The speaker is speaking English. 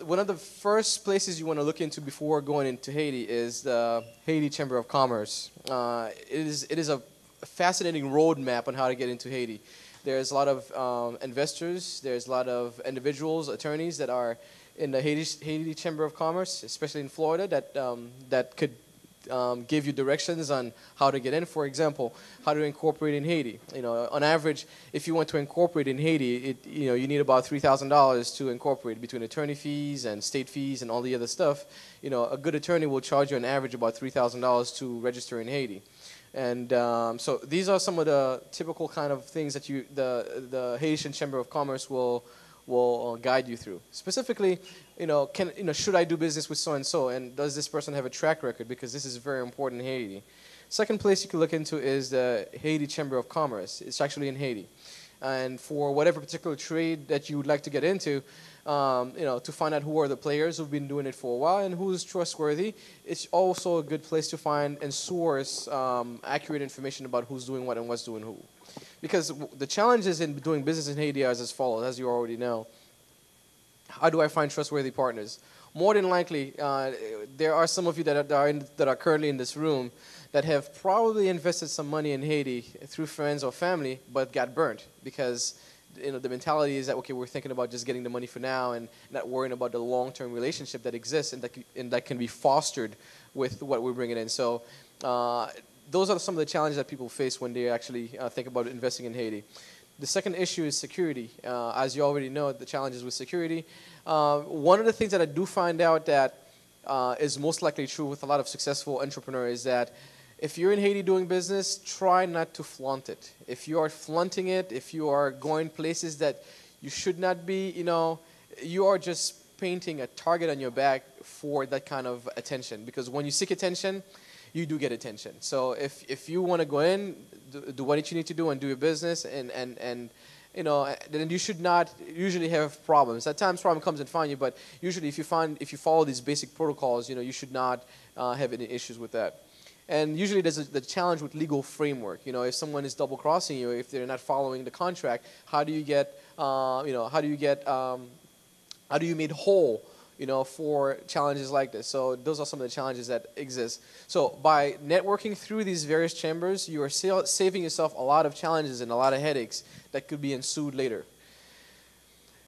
one of the first places you want to look into before going into Haiti is the Haiti Chamber of Commerce. It is a fascinating roadmap on how to get into Haiti. There's a lot of investors. There's a lot of individuals, attorneys that are in the Haiti Chamber of Commerce, especially in Florida, that could give you directions on how to get in. For example, how to incorporate in Haiti. On average, if you want to incorporate in Haiti, you need about $3,000 to incorporate between attorney fees and state fees and all the other stuff. A good attorney will charge you on average about $3,000 to register in Haiti. And so these are some of the typical kind of things that the Haitian Chamber of Commerce will guide you through. Specifically, should I do business with so and so, and does this person have a track record? Because this is very important in Haiti. Second place you can look into is the Haiti Chamber of Commerce. It's actually in Haiti, and for whatever particular trade that you would like to get into, to find out who are the players who've been doing it for a while and who's trustworthy. It's also a good place to find and source accurate information about who's doing what and what's doing who. Because the challenges in doing business in Haiti are as follows, as you already know. How do I find trustworthy partners? More than likely, there are some of you that are currently in this room that have probably invested some money in Haiti through friends or family, but got burnt because the mentality is that, okay, we're thinking about just getting the money for now and not worrying about the long-term relationship that exists and that can be fostered with what we're bringing in. So those are some of the challenges that people face when they actually think about investing in Haiti. The second issue is security. As you already know, the challenges with security. One of the things that I do find out that is most likely true with a lot of successful entrepreneurs is that if you're in Haiti doing business, try not to flaunt it. If you are flaunting it, if you are going places that you should not be, you are just painting a target on your back for that kind of attention. Because when you seek attention, you do get attention. So if you want to go in, do what you need to do and do your business, and then you should not usually have problems. At times, problem comes and find you, but usually if you follow these basic protocols, you should not have any issues with that. And usually there's the challenge with legal framework. If someone is double crossing you, if they're not following the contract, how do you made whole? For challenges like this. So those are some of the challenges that exist. So by networking through these various chambers, you are saving yourself a lot of challenges and a lot of headaches that could be ensued later.